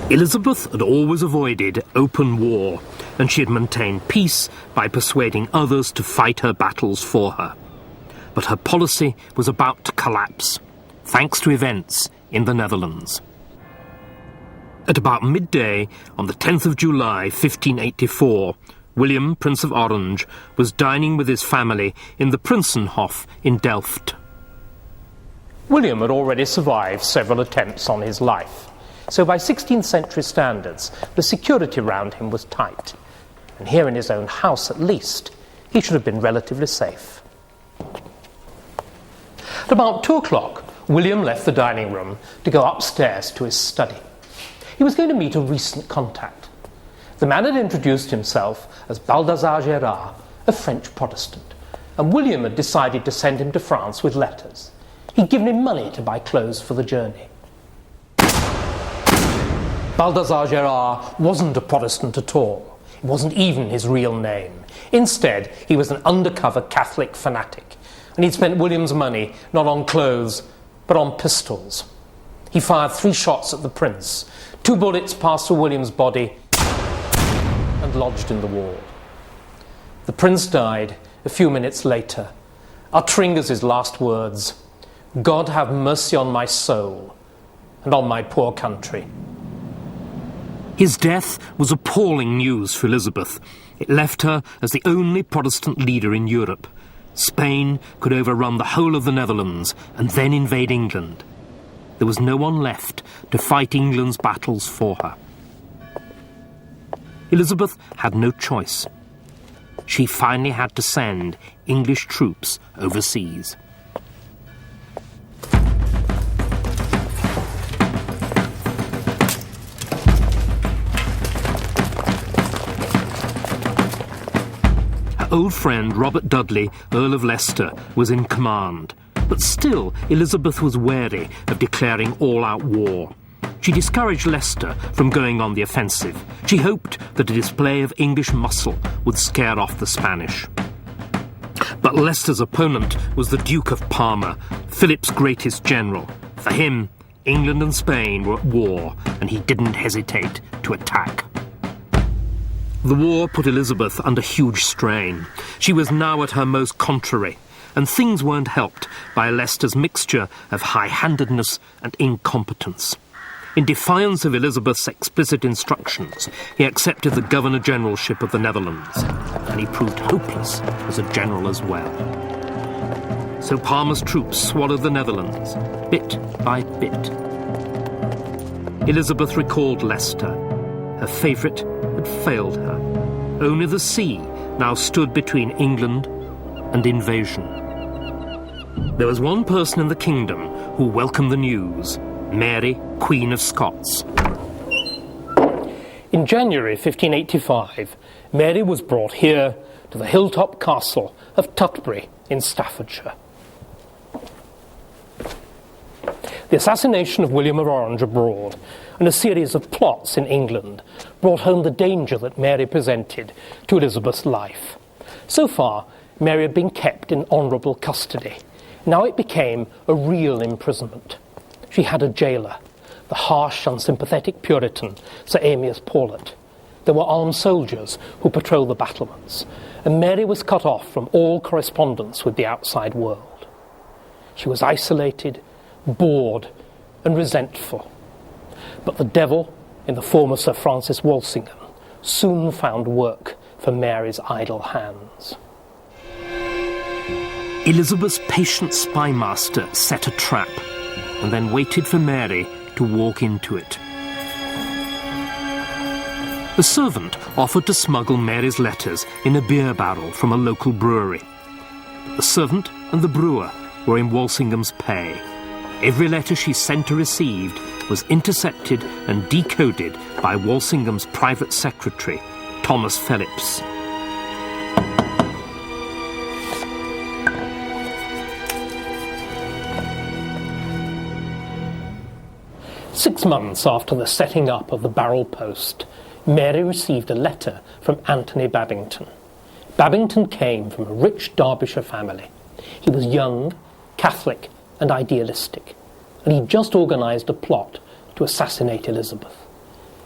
Elizabeth had always avoided open war, and she had maintained peace by persuading others to fight her battles for her. But her policy was about to collapse, thanks to events in the Netherlands. At about midday on the 10th of July 1584, William, Prince of Orange, was dining with his family in the Prinsenhof in Delft. William had already survived several attempts on his life, so by 16th century standards, the security around him was tight, and here in his own house at least, he should have been relatively safe. At about 2 o'clock, William left the dining room to go upstairs to his study. He was going to meet a recent contact. The man had introduced himself as Balthazar Gerard, a French Protestant, and William had decided to send him to France with letters. He'd given him money to buy clothes for the journey. Balthazar Gerard wasn't a Protestant at all. It wasn't even his real name. Instead, he was an undercover Catholic fanatic, and he'd spent William's money not on clothes, but on pistols. He fired 3 shots at the prince. 2 bullets passed through William's body and lodged in the wall. The prince died a few minutes later, uttering as his last words, "God have mercy on my soul and on my poor country." His death was appalling news for Elizabeth. It left her as the only Protestant leader in Europe. Spain could overrun the whole of the Netherlands and then invade England. There was no one left to fight England's battles for her. Elizabeth had no choice. She finally had to send English troops overseas. Her old friend Robert Dudley, Earl of Leicester, was in command. But still, Elizabeth was wary of declaring all-out war. She discouraged Leicester from going on the offensive. She hoped that a display of English muscle would scare off the Spanish. But Leicester's opponent was the Duke of Parma, Philip's greatest general. For him, England and Spain were at war, and he didn't hesitate to attack. The war put Elizabeth under huge strain. She was now at her most contrary, and things weren't helped by Leicester's mixture of high-handedness and incompetence. In defiance of Elizabeth's explicit instructions, he accepted the Governor-Generalship of the Netherlands, and he proved hopeless as a general as well. So Parma's troops swallowed the Netherlands, bit by bit. Elizabeth recalled Leicester. Her favourite had failed her. Only the sea now stood between England and invasion. There was one person in the kingdom who welcomed the news: Mary, Queen of Scots. In January 1585, Mary was brought here to the hilltop castle of Tutbury in Staffordshire. The assassination of William of Orange abroad and a series of plots in England brought home the danger that Mary presented to Elizabeth's life. So far, Mary had been kept in honourable custody. Now it became a real imprisonment. She had a jailer, the harsh, unsympathetic Puritan, Sir Amias Paulet. There were armed soldiers who patrolled the battlements, and Mary was cut off from all correspondence with the outside world. She was isolated, bored, and resentful. But the devil, in the form of Sir Francis Walsingham, soon found work for Mary's idle hands. Elizabeth's patient spymaster set a trap and then waited for Mary to walk into it. The servant offered to smuggle Mary's letters in a beer barrel from a local brewery. But the servant and the brewer were in Walsingham's pay. Every letter she sent or received was intercepted and decoded by Walsingham's private secretary, Thomas Phillips. Six months after the setting up of the barrel post, Mary received a letter from Anthony Babington. Babington came from a rich Derbyshire family. He was young, Catholic, and idealistic, and he'd just organised a plot to assassinate Elizabeth.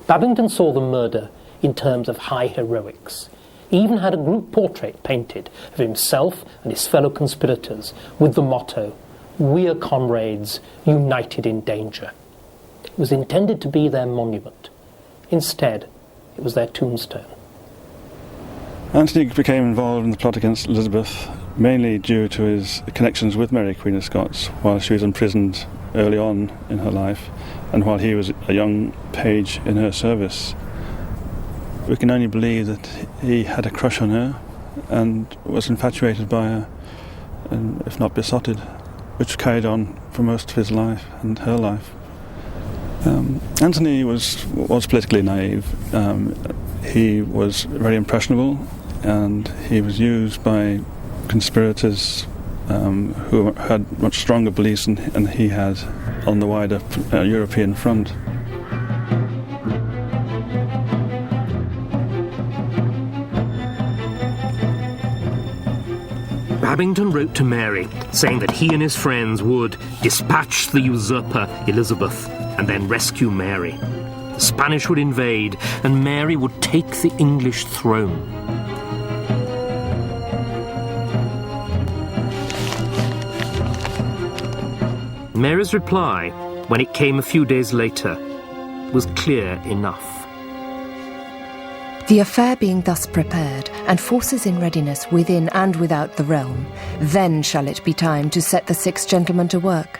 Babington saw the murder in terms of high heroics. He even had a group portrait painted of himself and his fellow conspirators with the motto, "We are comrades, united in danger." It was intended to be their monument. Instead, it was their tombstone. Anthony became involved in the plot against Elizabeth mainly due to his connections with Mary, Queen of Scots, while she was imprisoned early on in her life and while he was a young page in her service. We can only believe that he had a crush on her and was infatuated by her, and if not besotted, which carried on for most of his life and her life. Anthony was politically naive. He was very impressionable, and he was used by conspirators who had much stronger beliefs than he had on the wider European front. Babington wrote to Mary, saying that he and his friends would dispatch the usurper Elizabeth and then rescue Mary. The Spanish would invade, and Mary would take the English throne. Mary's reply, when it came a few days later, was clear enough. The affair being thus prepared, and forces in readiness within and without the realm, then shall it be time to set the 6 gentlemen to work.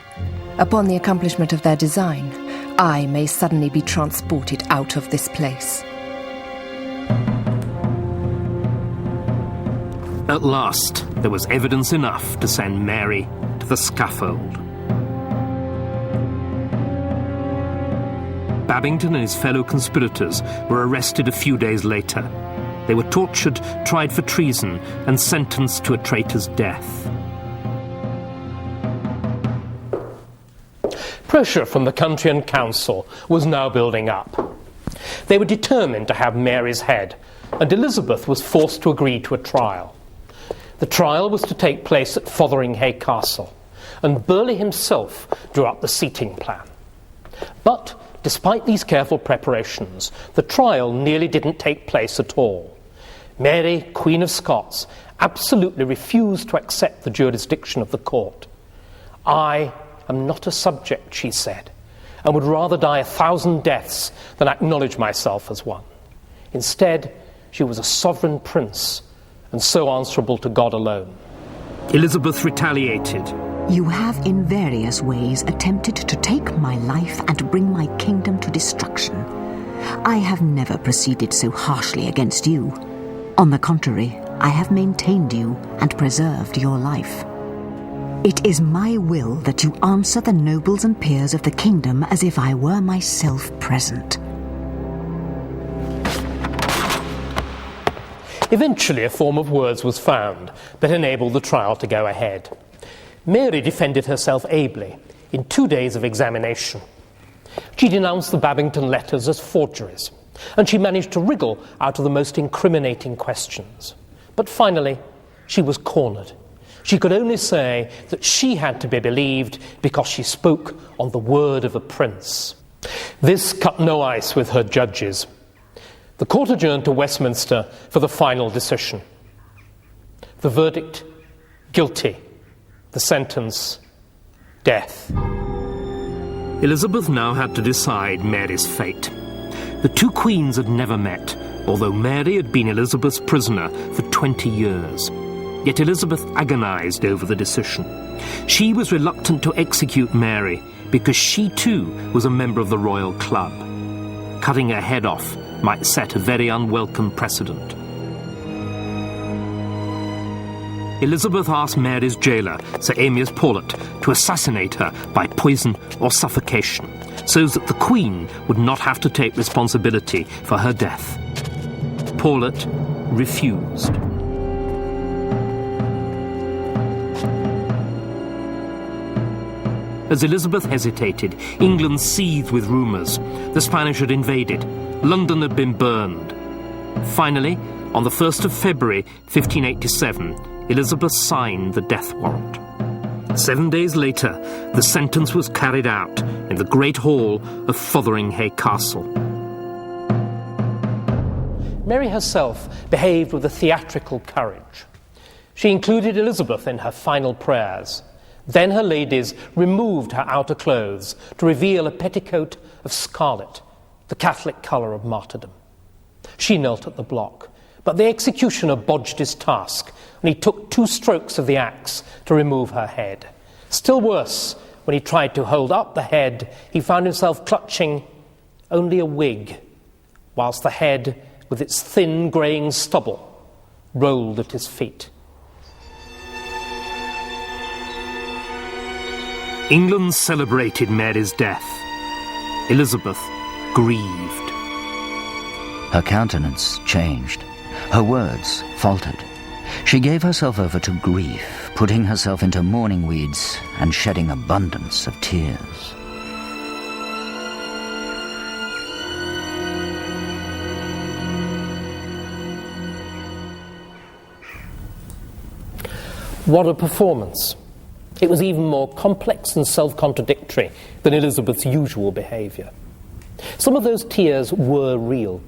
Upon the accomplishment of their design, I may suddenly be transported out of this place. At last, there was evidence enough to send Mary to the scaffold. Babington and his fellow conspirators were arrested a few days later. They were tortured, tried for treason, and sentenced to a traitor's death. Pressure from the country and council was now building up. They were determined to have Mary's head, and Elizabeth was forced to agree to a trial. The trial was to take place at Fotheringhay Castle, and Burghley himself drew up the seating plan. But despite these careful preparations, the trial nearly didn't take place at all. Mary, Queen of Scots, absolutely refused to accept the jurisdiction of the court. "I am not a subject," she said, "and would rather die 1,000 deaths than acknowledge myself as one." Instead, she was a sovereign prince, and so answerable to God alone. Elizabeth retaliated. "You have in various ways attempted to take my life and bring my kingdom to destruction. I have never proceeded so harshly against you. On the contrary, I have maintained you and preserved your life. It is my will that you answer the nobles and peers of the kingdom as if I were myself present." Eventually, a form of words was found that enabled the trial to go ahead. Mary defended herself ably in 2 days of examination. She denounced the Babington letters as forgeries, and she managed to wriggle out of the most incriminating questions. But finally, she was cornered. She could only say that she had to be believed because she spoke on the word of a prince. This cut no ice with her judges. The court adjourned to Westminster for the final decision. The verdict, guilty. The sentence, death. Elizabeth now had to decide Mary's fate. The two queens had never met, although Mary had been Elizabeth's prisoner for 20 years. Yet Elizabeth agonized over the decision. She was reluctant to execute Mary because she too was a member of the royal club. Cutting her head off might set a very unwelcome precedent. Elizabeth asked Mary's jailer, Sir Amyas Paulet, to assassinate her by poison or suffocation, so that the Queen would not have to take responsibility for her death. Paulet refused. As Elizabeth hesitated, England seethed with rumours. The Spanish had invaded. London had been burned. Finally, on the 1st of February 1587, Elizabeth signed the death warrant. 7 days later, the sentence was carried out in the Great Hall of Fotheringhay Castle. Mary herself behaved with a theatrical courage. She included Elizabeth in her final prayers. Then her ladies removed her outer clothes to reveal a petticoat of scarlet, the Catholic colour of martyrdom. She knelt at the block, but the executioner bodged his task, and he took 2 strokes of the axe to remove her head. Still worse, when he tried to hold up the head, he found himself clutching only a wig, whilst the head, with its thin greying stubble, rolled at his feet. England celebrated Mary's death. Elizabeth grieved. Her countenance changed. Her words faltered. She gave herself over to grief, putting herself into mourning weeds and shedding abundance of tears. What a performance! It was even more complex and self-contradictory than Elizabeth's usual behaviour. Some of those tears were real.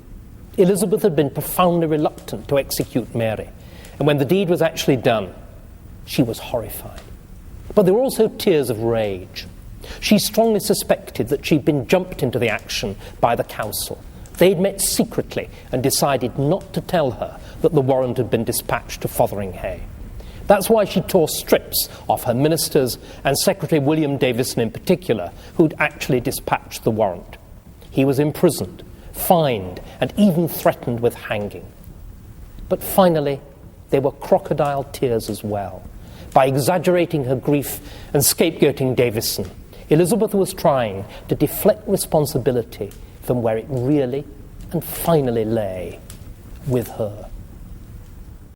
Elizabeth had been profoundly reluctant to execute Mary, and when the deed was actually done, she was horrified. But there were also tears of rage. She strongly suspected that she'd been jumped into the action by the council. They'd met secretly and decided not to tell her that the warrant had been dispatched to Fotheringhay. That's why she tore strips off her ministers and Secretary William Davison in particular, who'd actually dispatched the warrant. He was imprisoned, fined, and even threatened with hanging. But finally, they were crocodile tears as well. By exaggerating her grief and scapegoating Davison, Elizabeth was trying to deflect responsibility from where it really and finally lay, with her.